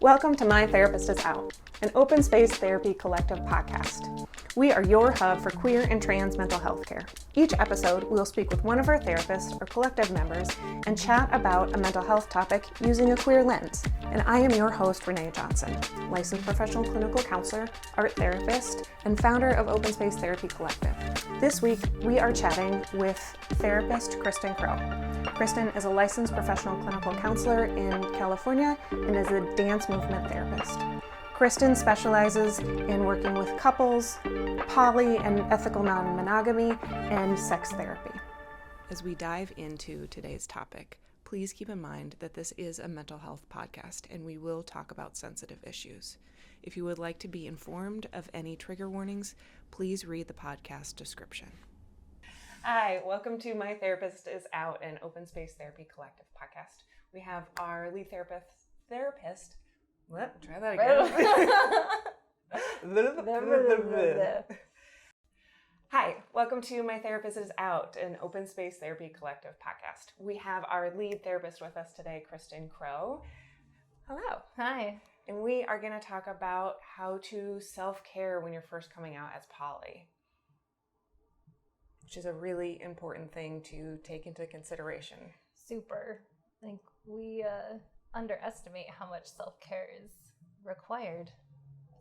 Welcome to My Therapist Is Out, an open space therapy collective podcast. We are your hub for queer and trans mental health care. Each episode, we will speak with one of our therapists or collective members and chat about a mental health topic using a queer lens. And I am your host, Renee Johnson, licensed professional clinical counselor, art therapist, and founder of Open Space Therapy Collective. This week, we are chatting with therapist Kristen Crowe. Kristen is a licensed professional clinical counselor in California and is a dance movement therapist. Kristen specializes in working with couples, poly and ethical non-monogamy, and sex therapy. As we dive into today's topic, please keep in mind that this is a mental health podcast and we will talk about sensitive issues. If you would like to be informed of any trigger warnings, please read the podcast description. Hi, welcome to My Therapist Is Out, an open space therapy collective podcast. We have our lead therapist. What? Try that again. Hi, welcome to My Therapist Is Out, an open space therapy collective podcast. We have our lead therapist with us today, Kristen Crowe. Hello. Hi. And we are going to talk about how to self-care when you're first coming out as poly, which is a really important thing to take into consideration. Super. I think we underestimate how much self-care is required,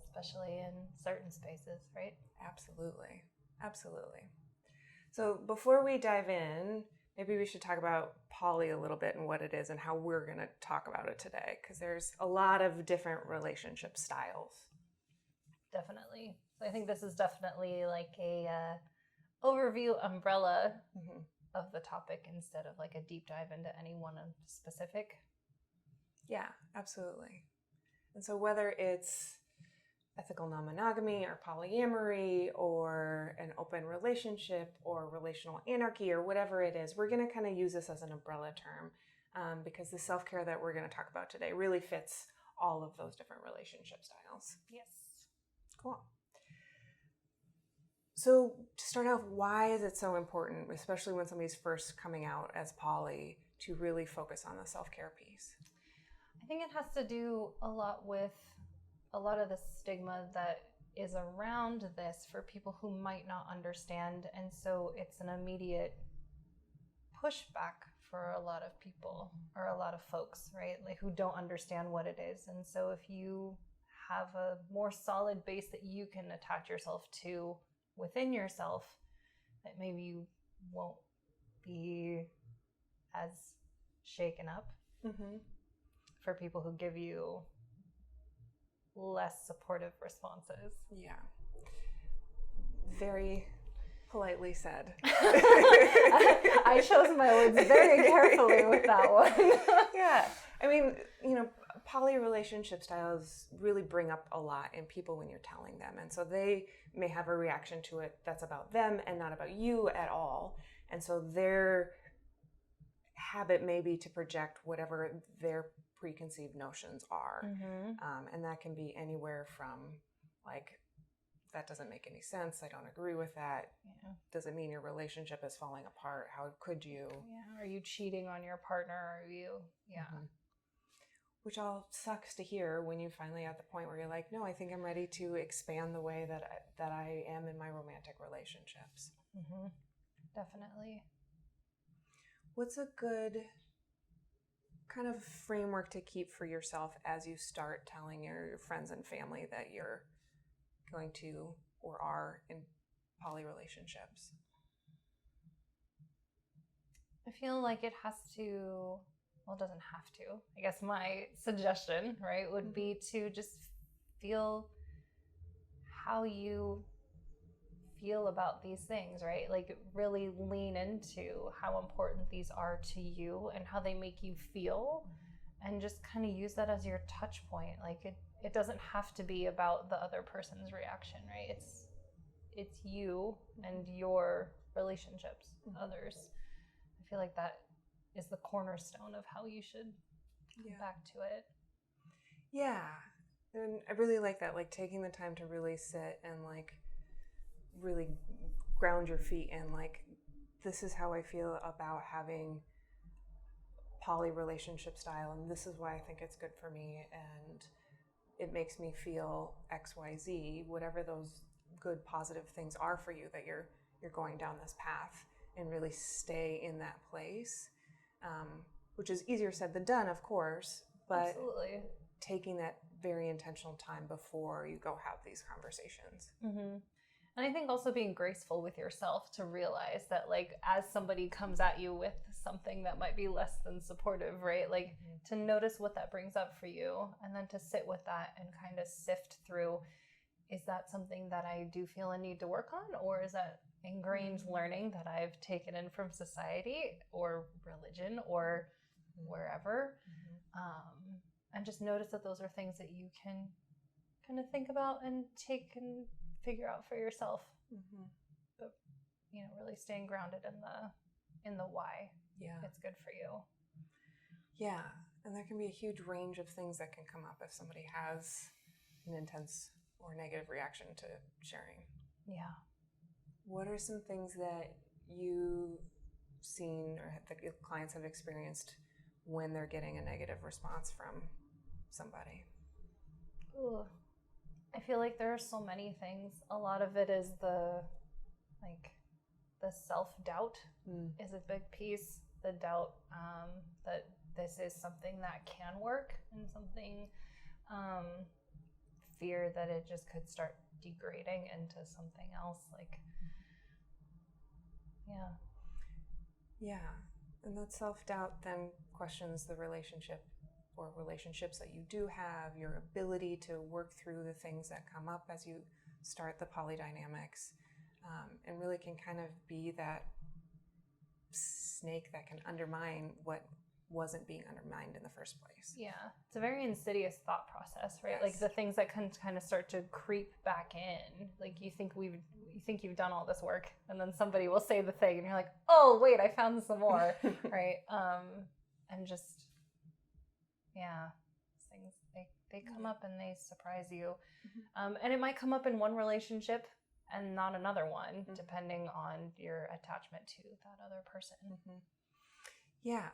especially in certain spaces, right? Absolutely. Absolutely. So before we dive in, maybe we should talk about poly a little bit and what it is and how we're going to talk about it today, because there's a lot of different relationship styles. Definitely. So I think this is definitely like a overview umbrella of the topic instead of like a deep dive into any one specific. Yeah, absolutely. And so whether it's ethical non-monogamy or polyamory or an open relationship or relational anarchy or whatever it is, we're going to kind of use this as an umbrella term because the self-care that we're going to talk about today really fits all of those different relationship styles. Yes. Cool. So to start off, why is it so important, especially when somebody's first coming out as poly, to really focus on the self-care piece? I think it has to do a lot with a lot of the stigma that is around this for people who might not understand. And so it's an immediate pushback for a lot of people or a lot of folks, right? Like who don't understand what it is. And so if you have a more solid base that you can attach yourself to within yourself, that maybe you won't be as shaken up for people who give you less supportive responses. Yeah. Very politely said. I chose my words very carefully with that one. Yeah. I mean, poly relationship styles really bring up a lot in people when you're telling them. And so they may have a reaction to it that's about them and not about you at all. And so their habit may be to project whatever their preconceived notions are. And that can be anywhere from like, that doesn't make any sense. I don't agree with that. Yeah. Does it mean your relationship is falling apart? How could you? Yeah. Are you cheating on your partner? Are you? Yeah. Which all sucks to hear when you finally at the point where you're like, no, I think I'm ready to expand the way that I am in my romantic relationships. Definitely. What's a good kind of framework to keep for yourself as you start telling your friends and family that you're going to or are in poly relationships? I feel like it has to, well, it doesn't have to. I guess my suggestion, right, would be to just feel how you feel about these things, right? Like really lean into how important these are to you and how they make you feel, and just kind of use that as your touch point. Like it doesn't have to be about the other person's reaction, right? It's you and your relationships with others. I feel like that is the cornerstone of how you should come back to it. Yeah. And I really like that, like taking the time to really sit and like really ground your feet in like, this is how I feel about having poly relationship style, and this is why I think it's good for me, and it makes me feel XYZ, whatever those good positive things are for you, that you're going down this path, and really stay in that place, which is easier said than done, of course, but Absolutely. taking that very intentional time before you go have these conversations. Mm-hmm. And I think also being graceful with yourself to realize that, like, as somebody comes at you with something that might be less than supportive, right? Like, to notice what that brings up for you, and then to sit with that and kind of sift through, is that something that I do feel a need to work on? Or is that ingrained learning that I've taken in from society or religion or wherever? And just notice that those are things that you can kind of think about and take and figure out for yourself. But, you know, really staying grounded in the why. Yeah, it's good for you. Yeah, and there can be a huge range of things that can come up if somebody has an intense or negative reaction to sharing. Yeah. What are some things that you've seen or that your clients have experienced when they're getting a negative response from somebody? Ooh. I feel like there are so many things. A lot of it is the self-doubt is a big piece. The doubt that this is something that can work, and something, fear that it just could start degrading into something else. Like, yeah. Yeah. And that self-doubt then questions the relationship or relationships that you do have, your ability to work through the things that come up as you start the polydynamics, and really can kind of be that snake that can undermine what wasn't being undermined in the first place. Yeah, it's a very insidious thought process, right? Yes. Like, the things that can kind of start to creep back in. Like, you think you've done all this work, and then somebody will say the thing, and you're like, oh wait, I found some more, right? And just, yeah, things they come up and they surprise you, and it might come up in one relationship and not another one, depending on your attachment to that other person. Yeah.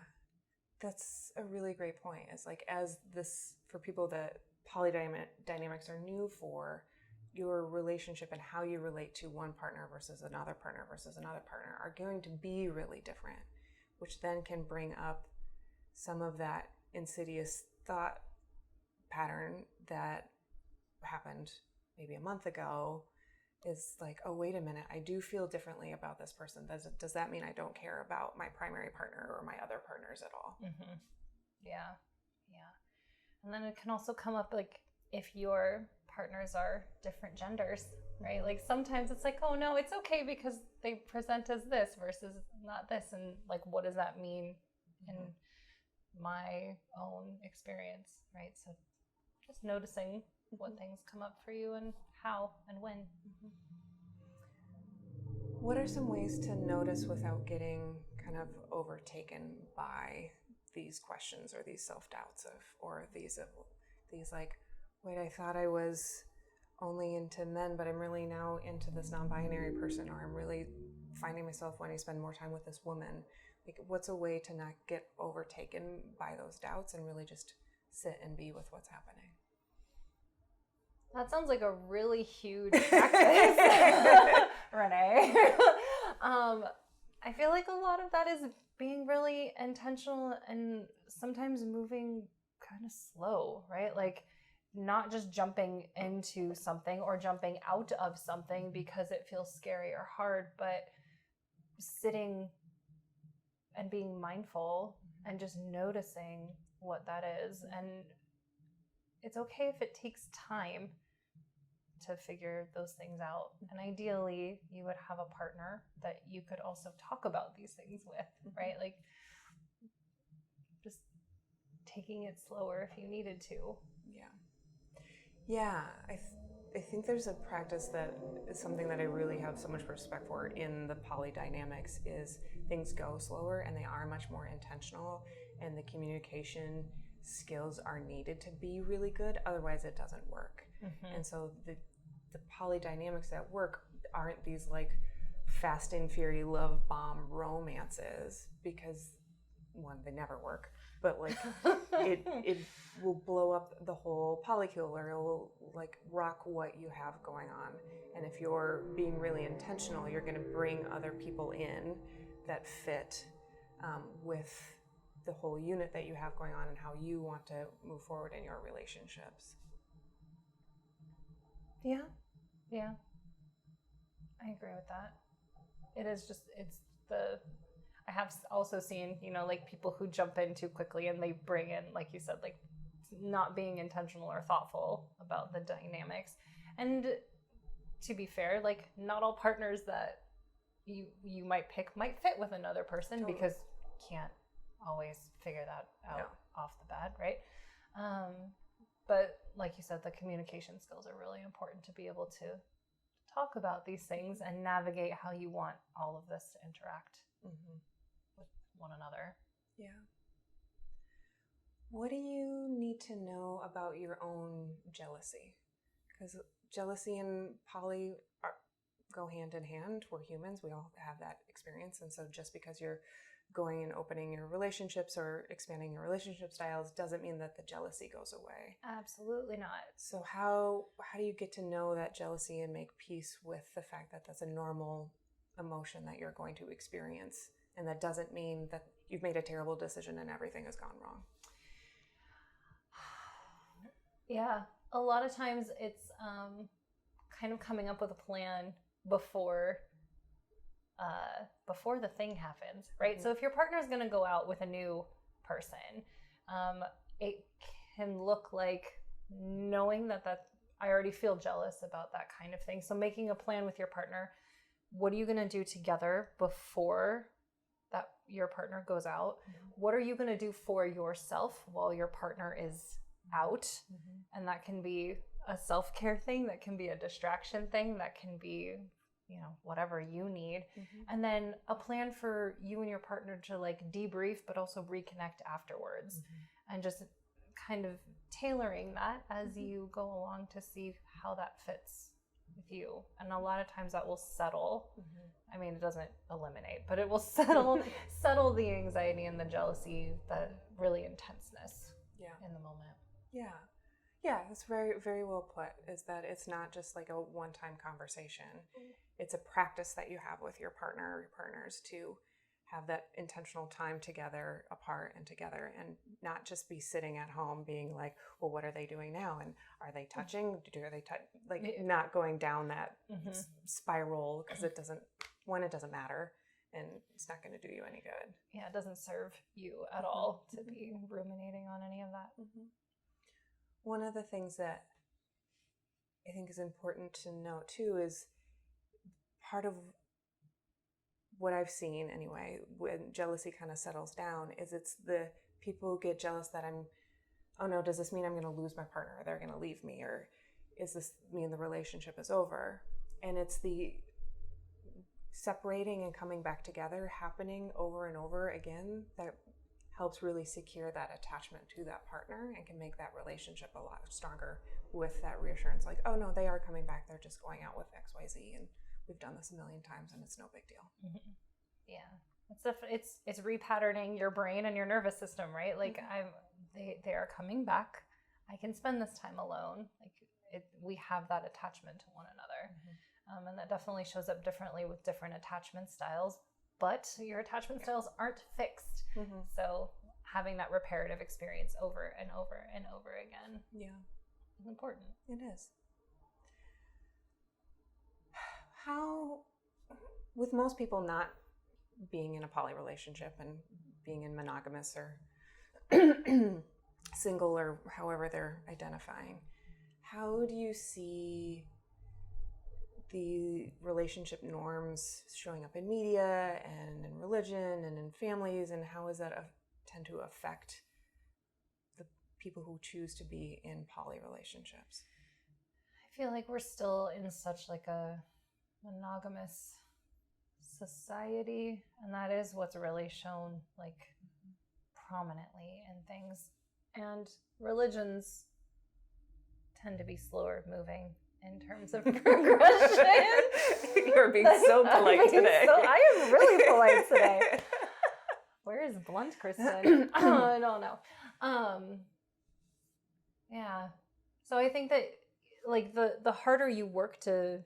That's a really great point. It's like, as this, for people that polydynamics are new for, your relationship and how you relate to one partner versus another partner are going to be really different, which then can bring up some of that insidious thought pattern that happened maybe a month ago. Is like, oh, wait a minute, I do feel differently about this person. Does that mean I don't care about my primary partner or my other partners at all? Yeah. And then it can also come up, like, if your partners are different genders, right? Like, sometimes it's like, oh no, it's okay because they present as this versus not this. And like, what does that mean in my own experience, right? So just noticing what things come up for you and how and when. What are some ways to notice without getting kind of overtaken by these questions or these self-doubts or these like, wait, I thought I was only into men, but I'm really now into this non-binary person, or I'm really finding myself wanting to spend more time with this woman. Like, what's a way to not get overtaken by those doubts and really just sit and be with what's happening? That sounds like a really huge practice, Renee. I feel like a lot of that is being really intentional and sometimes moving kind of slow, right? Like, not just jumping into something or jumping out of something because it feels scary or hard, but sitting and being mindful and just noticing what that is. And it's okay if it takes time to figure those things out. And ideally, you would have a partner that you could also talk about these things with, right? Like, just taking it slower if you needed to. Yeah, I think there's a practice that is something that I really have so much respect for in the polydynamics, is things go slower and they are much more intentional, and the communication skills are needed to be really good, otherwise it doesn't work. And so the polydynamics that work aren't these like Fast and Fury love bomb romances, because one, they never work, but like it will blow up the whole polycule, or it will like rock what you have going on. And if you're being really intentional, you're going to bring other people in that fit with the whole unit that you have going on and how you want to move forward in your relationships. Yeah, I agree with that. It is just, I have also seen, like people who jump in too quickly and they bring in, like you said, like not being intentional or thoughtful about the dynamics. And to be fair, like not all partners that you might pick might fit with another person, totally. Because you can't always figure that out off the bat, right? But like you said, the communication skills are really important to be able to talk about these things and navigate how you want all of this to interact with one another. Yeah. What do you need to know about your own jealousy? Because jealousy and poly go hand in hand. We're humans. We all have that experience. And so just because you're going and opening your relationships or expanding your relationship styles doesn't mean that the jealousy goes away. Absolutely not. So how do you get to know that jealousy and make peace with the fact that that's a normal emotion that you're going to experience, and that doesn't mean that you've made a terrible decision and everything has gone wrong? Yeah, a lot of times it's kind of coming up with a plan before the thing happens, right? So if your partner is going to go out with a new person, it can look like knowing that I already feel jealous about that kind of thing. So making a plan with your partner, what are you going to do together before that your partner goes out? What are you going to do for yourself while your partner is out? And that can be a self-care thing, that can be a distraction thing, that can be whatever you need. And then a plan for you and your partner to like debrief, but also reconnect afterwards. And just kind of tailoring that as you go along to see how that fits with you. And a lot of times that will settle. I mean, it doesn't eliminate, but it will settle the anxiety and the jealousy, the really intenseness in the moment. Yeah, that's very, very well put, is that it's not just like a one-time conversation. It's a practice that you have with your partner or your partners to have that intentional time together, apart and together, and not just be sitting at home being like, well, what are they doing now? And are they touching? Not going down that spiral, because it doesn't matter, and it's not going to do you any good. Yeah, it doesn't serve you at all to be ruminating on any of that. One of the things that I think is important to note too is part of what I've seen anyway, when jealousy kind of settles down, is it's the people who get jealous that does this mean I'm going to lose my partner, or they're going to leave me, or is this mean the relationship is over? And it's the separating and coming back together happening over and over again that helps really secure that attachment to that partner and can make that relationship a lot stronger with that reassurance, like, oh no, they are coming back, they're just going out with XYZ, and we've done this a million times and it's no big deal. Yeah, it's repatterning your brain and your nervous system, right? Like they are coming back, I can spend this time alone. We have that attachment to one another. And that definitely shows up differently with different attachment styles, but your attachment styles aren't fixed. So having that reparative experience over and over and over again is important. It is. How, with most people not being in a poly relationship and being in monogamous or single, or however they're identifying, how do you see the relationship norms showing up in media and in religion and in families, and how does that tend to affect the people who choose to be in poly relationships? I feel like we're still in such like a monogamous society, and that is what's really shown like prominently in things. And religions tend to be slower moving in terms of progression. You're being so polite today. I am really polite today. Where is blunt, Kristen? I don't know. Yeah. So I think that like the harder you work to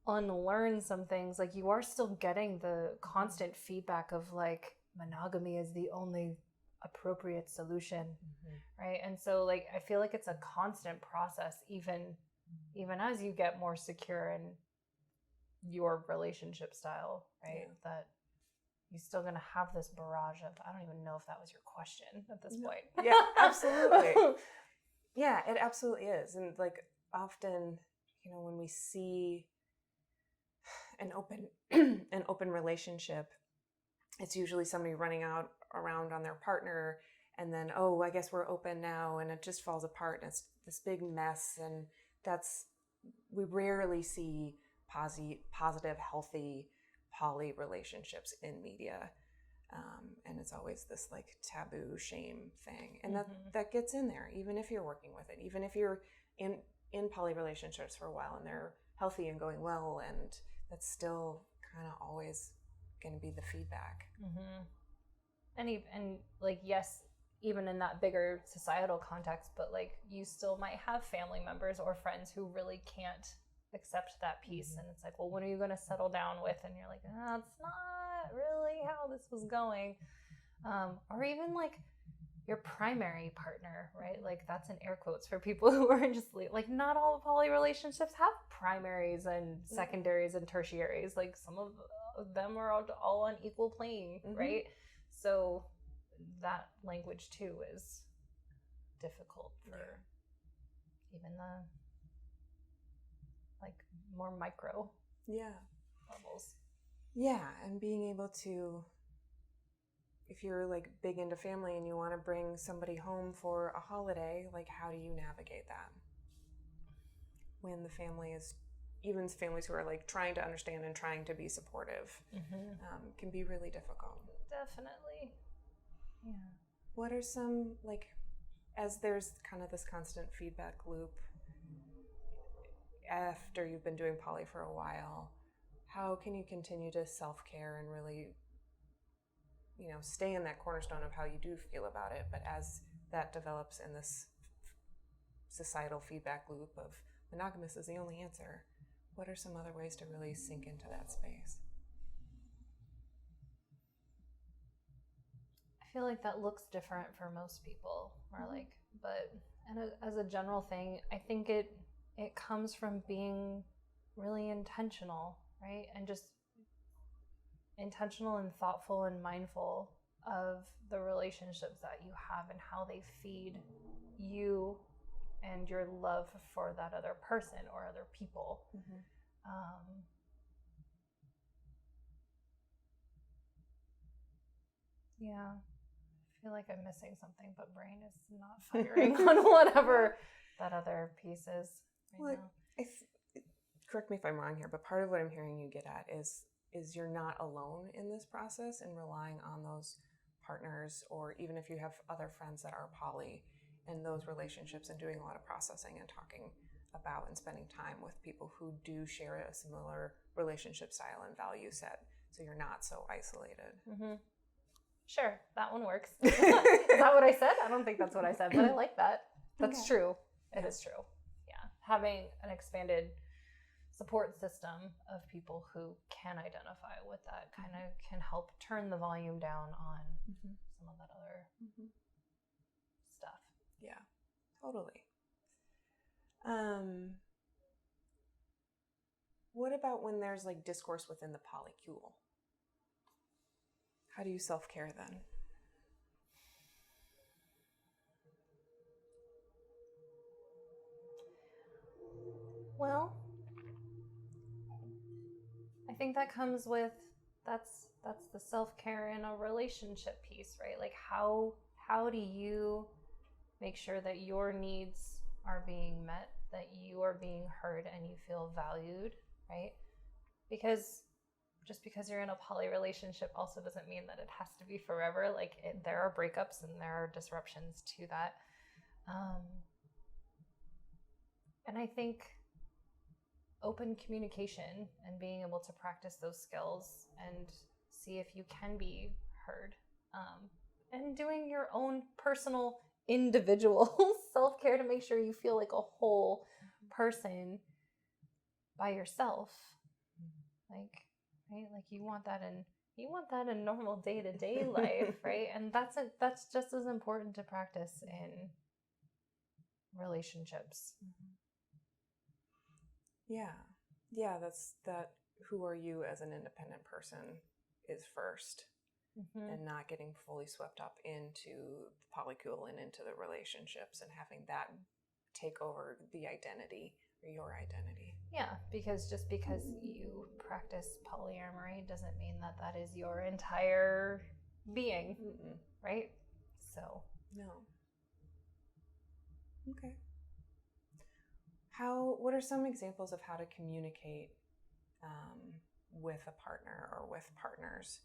unlearn some things, like you are still getting the constant feedback of like monogamy is the only appropriate solution, right? And so like I feel like it's a constant process, even as you get more secure in your relationship style, right? Yeah. That you're still gonna have this barrage of, I don't even know if that was your question at this point. Yeah, absolutely. Yeah, it absolutely is. And like often, you know, when we see an open relationship, it's usually somebody running around on their partner, and then, oh, I guess we're open now, and it just falls apart, and it's this big mess. And we rarely see positive, healthy poly relationships in media. And it's always this like taboo shame thing. And that gets in there, even if you're working with it, even if you're in poly relationships for a while and they're healthy and going well, and that's still kind of always going to be the feedback. And like, yes, even in that bigger societal context, but like you still might have family members or friends who really can't accept that piece. And it's like, well, when are you going to settle down with? And you're like, that's not really how this was going. Or even like your primary partner, right? Like that's in air quotes for people who are just like, not all poly relationships have primaries and secondaries and tertiaries. Like some of them are all on equal plane, right? So that language too is difficult for even the like more micro levels. Yeah, and being able to, if you're like big into family and you want to bring somebody home for a holiday, like how do you navigate that? When the family is, even families who are like trying to understand and trying to be supportive, can be really difficult. Definitely. Yeah. What are some, like, as there's kind of this constant feedback loop after you've been doing poly for a while, how can you continue to self-care and really, you know, stay in that cornerstone of how you do feel about it, but as that develops in this societal feedback loop of monogamous is the only answer, what are some other ways to really sink into that space? I feel like that looks different for most people, or like, but as a general thing, I think it comes from being really intentional, right? And just intentional and thoughtful and mindful of the relationships that you have and how they feed you and your love for that other person or other people. Yeah. I feel like I'm missing something, but brain is not firing on whatever that other piece is right now. Correct me if I'm wrong here, but part of what I'm hearing you get at is you're not alone in this process and relying on those partners, or even if you have other friends that are poly in those relationships, and doing a lot of processing and talking about and spending time with people who do share a similar relationship style and value set, so you're not so isolated. Sure, that one works. Is that what I said? I don't think that's what I said, but I like that. That's true. It is true. Yeah. Having an expanded support system of people who can identify with that kind of can help turn the volume down on some of that other stuff. Yeah, totally. What about when there's like discourse within the polycule? How do you self-care then? Well, I think that comes with that's the self-care in a relationship piece, right? Like how do you make sure that your needs are being met, that you are being heard and you feel valued, right? Because just because you're in a poly relationship also doesn't mean that it has to be forever. Like there are breakups and there are disruptions to that. And I think open communication and being able to practice those skills and see if you can be heard and doing your own personal individual self-care to make sure you feel like a whole person by yourself. Like, right? Like you want that in normal day-to-day life, right? And that's just as important to practice in relationships. Yeah, that's that. Who are you as an independent person is first, and not getting fully swept up into the polycule and into the relationships and having that take over the identity or your identity. Yeah, because just because you practice polyamory doesn't mean that that is your entire being, right? So no. Okay. What are some examples of how to communicate with a partner or with partners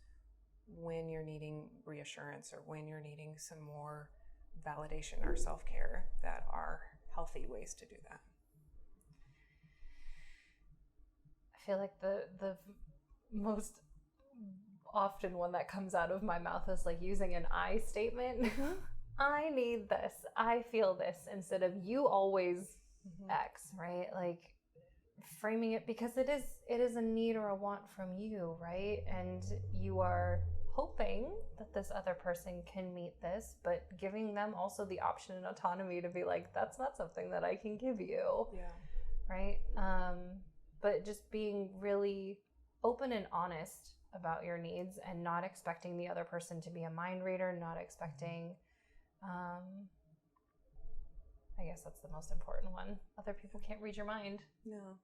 when you're needing reassurance or when you're needing some more validation or self-care that are healthy ways to do that? I feel like the most often one that comes out of my mouth is like using an I statement. I need this. I feel this, instead of you always X, right? Like framing it, because it is a need or a want from you, right? And you are hoping that this other person can meet this, but giving them also the option and autonomy to be like, that's not something that I can give you. Yeah. Right? But just being really open and honest about your needs and not expecting the other person to be a mind reader, not expecting, I guess that's the most important one. Other people can't read your mind. No.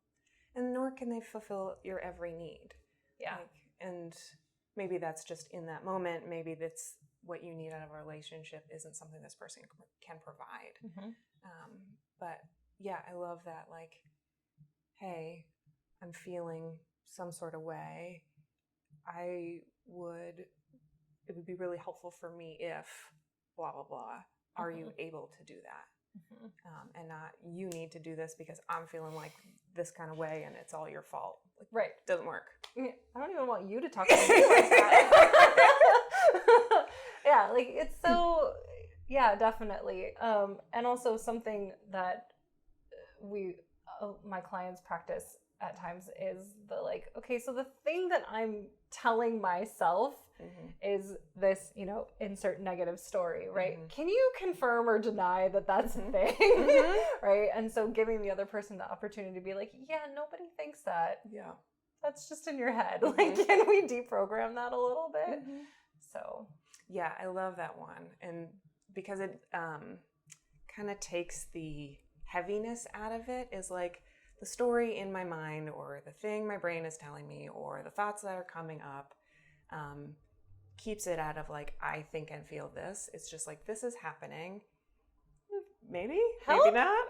And nor can they fulfill your every need. Yeah. And maybe that's just in that moment. Maybe that's what you need out of a relationship isn't something this person can provide. But yeah, I love that. Like, hey, I'm feeling some sort of way. It would be really helpful for me if blah, blah, blah. Are you able to do that? And not, you need to do this because I'm feeling like this kind of way and it's all your fault. Like, right. Doesn't work. I don't even want you to talk to me like that. Yeah, like it's so, yeah, definitely. And also something that my clients practice at times is the like, okay, so the thing that I'm telling myself is this, insert negative story, right? Can you confirm or deny that that's a thing? Right? And so giving the other person the opportunity to be like, yeah, nobody thinks that. Yeah. That's just in your head. Like, can we deprogram that a little bit? So. Yeah, I love that one. And because it kind of takes the heaviness out of it, is like the story in my mind or the thing my brain is telling me or the thoughts that are coming up keeps it out of like, I think and feel this. It's just like, this is happening. Maybe, Help? Maybe not.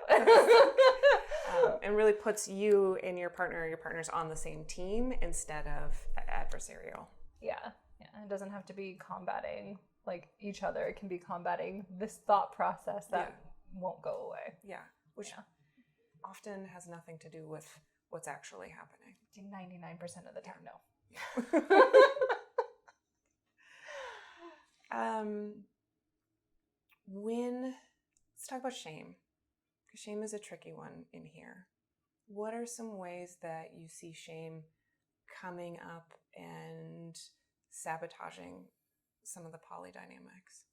And really puts you and your partner or your partners on the same team instead of adversarial. Yeah. It doesn't have to be combating like each other. It can be combating this thought process that won't go away. Yeah. Which often has nothing to do with what's actually happening. 99% of the time, no. Let's talk about shame, because shame is a tricky one in here. What are some ways that you see shame coming up and sabotaging some of the poly dynamics?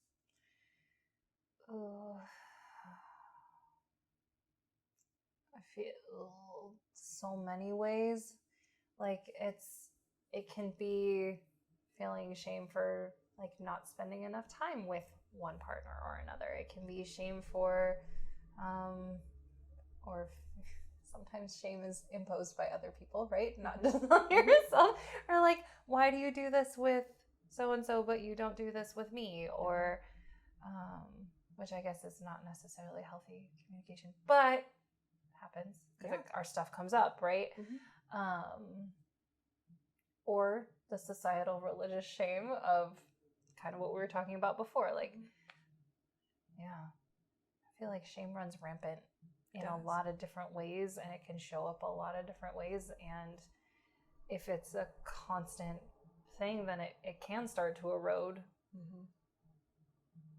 I feel so many ways. Like it can be feeling shame for like not spending enough time with one partner or another. It can be shame for, or sometimes shame is imposed by other people, right? Not just on yourself. Or like, why do you do this with so-and-so, but you don't do this with me? Or, which I guess is not necessarily healthy communication, but happens because our stuff comes up, right? Or the societal religious shame of kind of what we were talking about before. Like, I feel like shame runs rampant in a lot of different ways, and it can show up a lot of different ways. And if it's a constant thing, then it can start to erode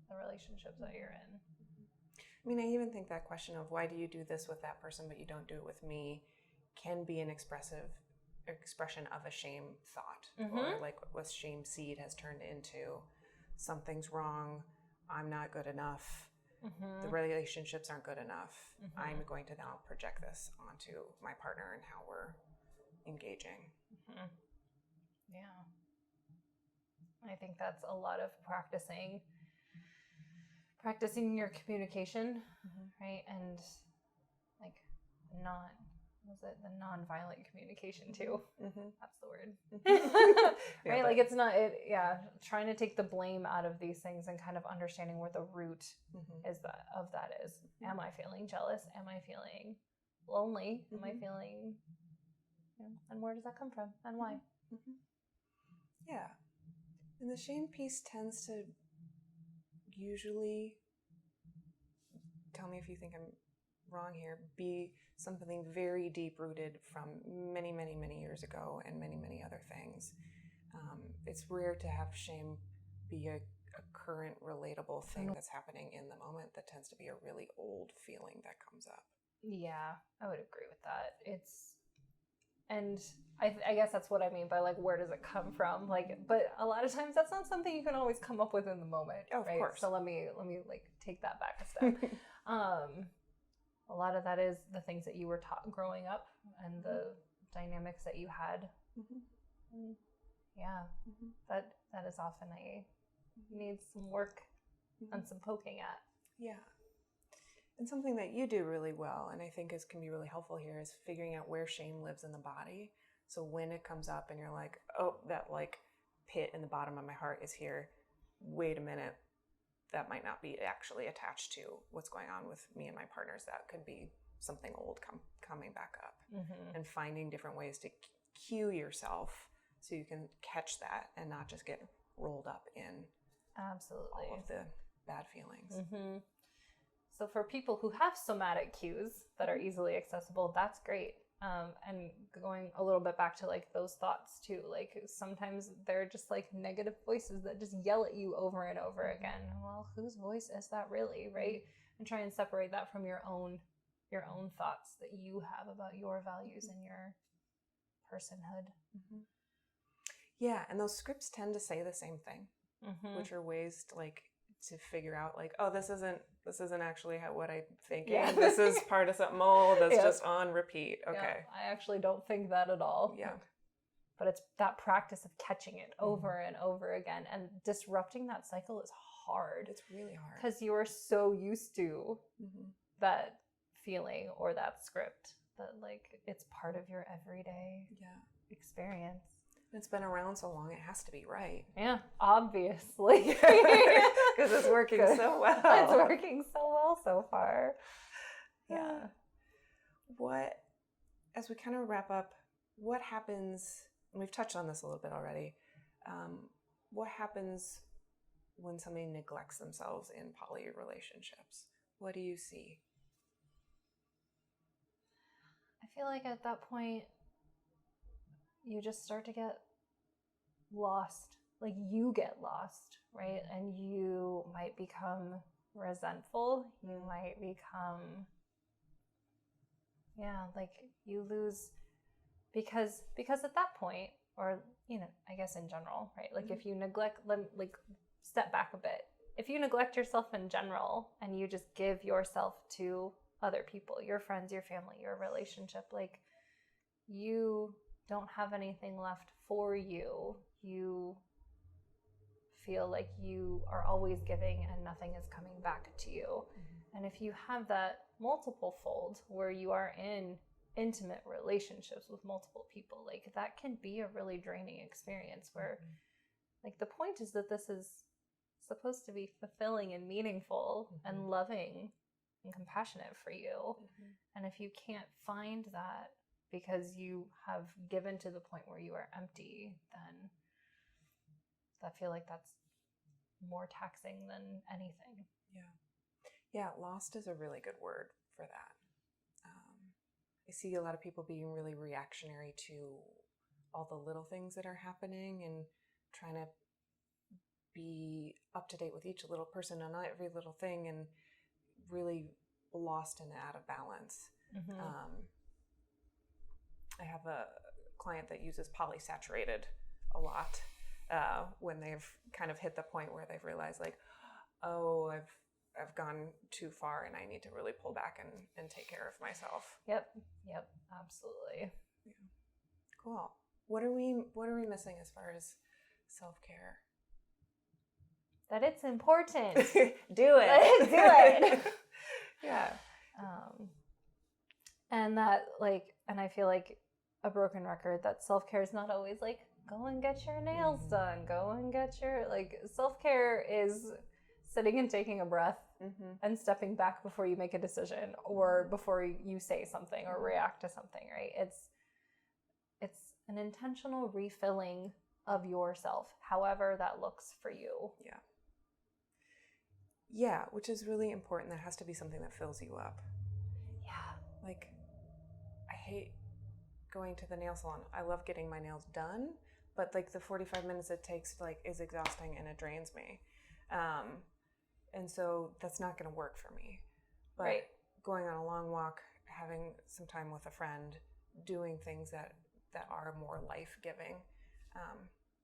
the relationships that you're in. I mean, I even think that question of why do you do this with that person but you don't do it with me can be an expression of a shame thought, or like what shame seed has turned into something's wrong, I'm not good enough, the relationships aren't good enough, I'm going to now project this onto my partner and how we're engaging. Yeah. I think that's a lot of practicing your communication, right? And like the non-violent communication too. That's the word. Right? Like it's not, trying to take the blame out of these things and kind of understanding where the root is that is. Am I feeling jealous? Am I feeling lonely? Am I feeling, and where does that come from and why? Yeah. And the shame piece tends to usually, tell me if you think I'm wrong here, be something very deep rooted from many, many, many years ago and many, many other things. It's rare to have shame be a current relatable thing that's happening in the moment. That tends to be a really old feeling that comes up. Yeah, I would agree with that. And I guess that's what I mean by like, where does it come from? Like, but a lot of times that's not something you can always come up with in the moment. Oh, of course. So let me like take that back a step. A lot of that is the things that you were taught growing up and the dynamics that you had. Yeah, that is often needs some work and some poking at. Yeah. And something that you do really well, and I think can be really helpful here, is figuring out where shame lives in the body. So when it comes up and you're like, oh, that like pit in the bottom of my heart is here. Wait a minute. That might not be actually attached to what's going on with me and my partners. That could be something old coming back up. And finding different ways to cue yourself so you can catch that and not just get rolled up in all of the bad feelings. So for people who have somatic cues that are easily accessible, that's great. And going a little bit back to like those thoughts too, like sometimes they're just like negative voices that just yell at you over and over again. Well, whose voice is that really, right? And try and separate that from your own thoughts that you have about your values and your personhood. Yeah, and those scripts tend to say the same thing, which are ways to figure out like, oh, this isn't actually what I'm thinking. Yeah. This is part of something that's just on repeat. Okay. Yeah, I actually don't think that at all. Yeah. But it's that practice of catching it over and over again, and disrupting that cycle is hard. It's really hard. Because you are so used to that feeling or that script that like it's part of your everyday experience. It's been around so long, it has to be right. Yeah, obviously. Because it's working so well. It's working so well so far. Yeah. As we kind of wrap up, what happens, and we've touched on this a little bit already, what happens when somebody neglects themselves in poly relationships? What do you see? I feel like at that point, you just start to get lost. Like you get lost, right? And you might become resentful. You might become, like you lose because at that point, or, I guess in general, right? Like if you neglect, like step back a bit. If you neglect yourself in general and you just give yourself to other people, your friends, your family, your relationship, like you don't have anything left for you. You feel like you are always giving and nothing is coming back to you. And if you have that multiple fold where you are in intimate relationships with multiple people, like that can be a really draining experience where like the point is that this is supposed to be fulfilling and meaningful and loving and compassionate for you. And if you can't find that because you have given to the point where you are empty, then I feel like that's more taxing than anything. Yeah, lost is a really good word for that. I see a lot of people being really reactionary to all the little things that are happening and trying to be up to date with each little person and every little thing, and really lost and out of balance. I have a client that uses polysaturated a lot when they've kind of hit the point where they've realized, like, oh, I've gone too far and I need to really pull back and take care of myself. Yep, absolutely. Yeah. Cool. What are we missing as far as self-care? That it's important. Do it. Do it. Yeah. And that, like, and I feel like a broken record that self-care is not always like, go and get your nails done, go and get your, like, self-care is sitting and taking a breath and stepping back before you make a decision or before you say something or react to something, right? It's an intentional refilling of yourself, however that looks for you. Yeah, which is really important. That has to be something that fills you up. Yeah. Like, I hate going to the nail salon. I love getting my nails done, but like the 45 minutes it takes, like, is exhausting and it drains me. And so that's not going to work for me. But right. Going on a long walk, having some time with a friend, doing things that are more life-giving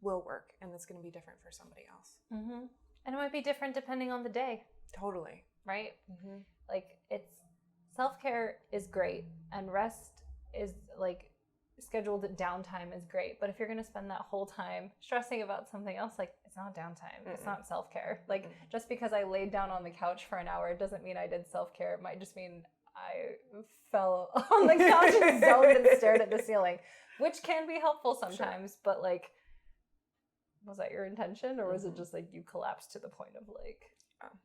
will work. And it's going to be different for somebody else. And it might be different depending on the day. Totally. Right? Like, it's self-care is great, and rest is, like, scheduled downtime is great. But if you're going to spend that whole time stressing about something else, like, it's not downtime. It's not self-care. Like, just because I laid down on the couch for an hour, it doesn't mean I did self-care. It might just mean I fell on the couch and zoned and stared at the ceiling, which can be helpful sometimes. Sure. But, like, was that your intention, or was it just like you collapsed to the point of, like,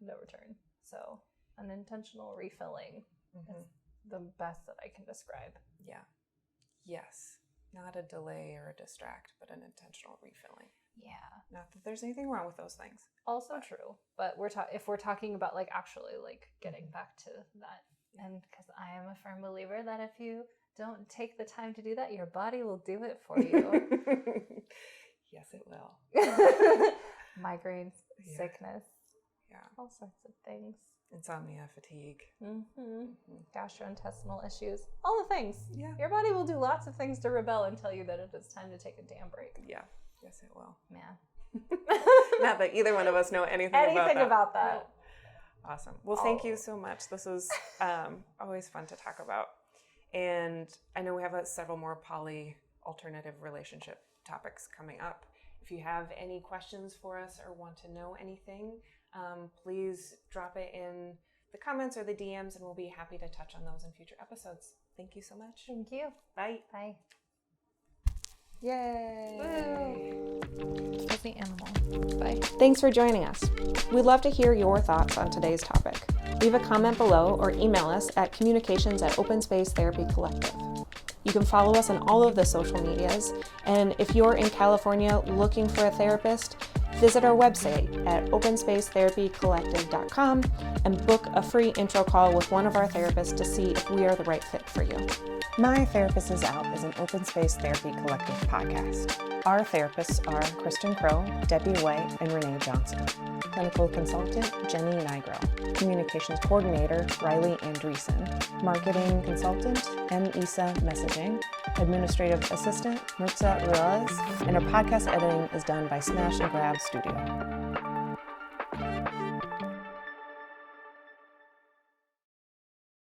no return? So an intentional refilling is the best that I can describe. Yeah. Yes. Not a delay or a distract, but an intentional refilling. Yeah. Not that there's anything wrong with those things. Also true. But if we're talking about, like, actually, like, getting back to that, and because I am a firm believer that if you don't take the time to do that, your body will do it for you. Yes, it will. Migraines, sickness, all sorts of things. Insomnia, fatigue. Gastrointestinal issues, all the things. Yeah. Your body will do lots of things to rebel and tell you that it is time to take a damn break. Yeah. Yes, it will. Man. Not that either one of us know anything about that. No. Awesome. Well, thank you so much. This was always fun to talk about. And I know we have several more poly alternative relationship topics coming up. If you have any questions for us or want to know anything, please drop it in the comments or the DMs, and we'll be happy to touch on those in future episodes. Thank you so much. Thank you. Bye. Bye. Yay. Woo. That's the animal. Bye. Thanks for joining us. We'd love to hear your thoughts on today's topic. Leave a comment below or email us at communications@OpenSpaceTherapyCollective. You can follow us on all of the social medias, and if you're in California looking for a therapist, visit our website at openspacetherapycollective.com and book a free intro call with one of our therapists to see if we are the right fit for you. My Therapist is Out is an Open Space Therapy Collective podcast. Our therapists are Kristen Crowe, Debbie White, and Renee Johnson. Clinical Consultant, Jenny Nigro. Communications Coordinator, Riley Andreessen. Marketing Consultant, M. Isa Messaging. Administrative Assistant, Mirza Ruiz. And our podcast editing is done by Smash and Grab Studio.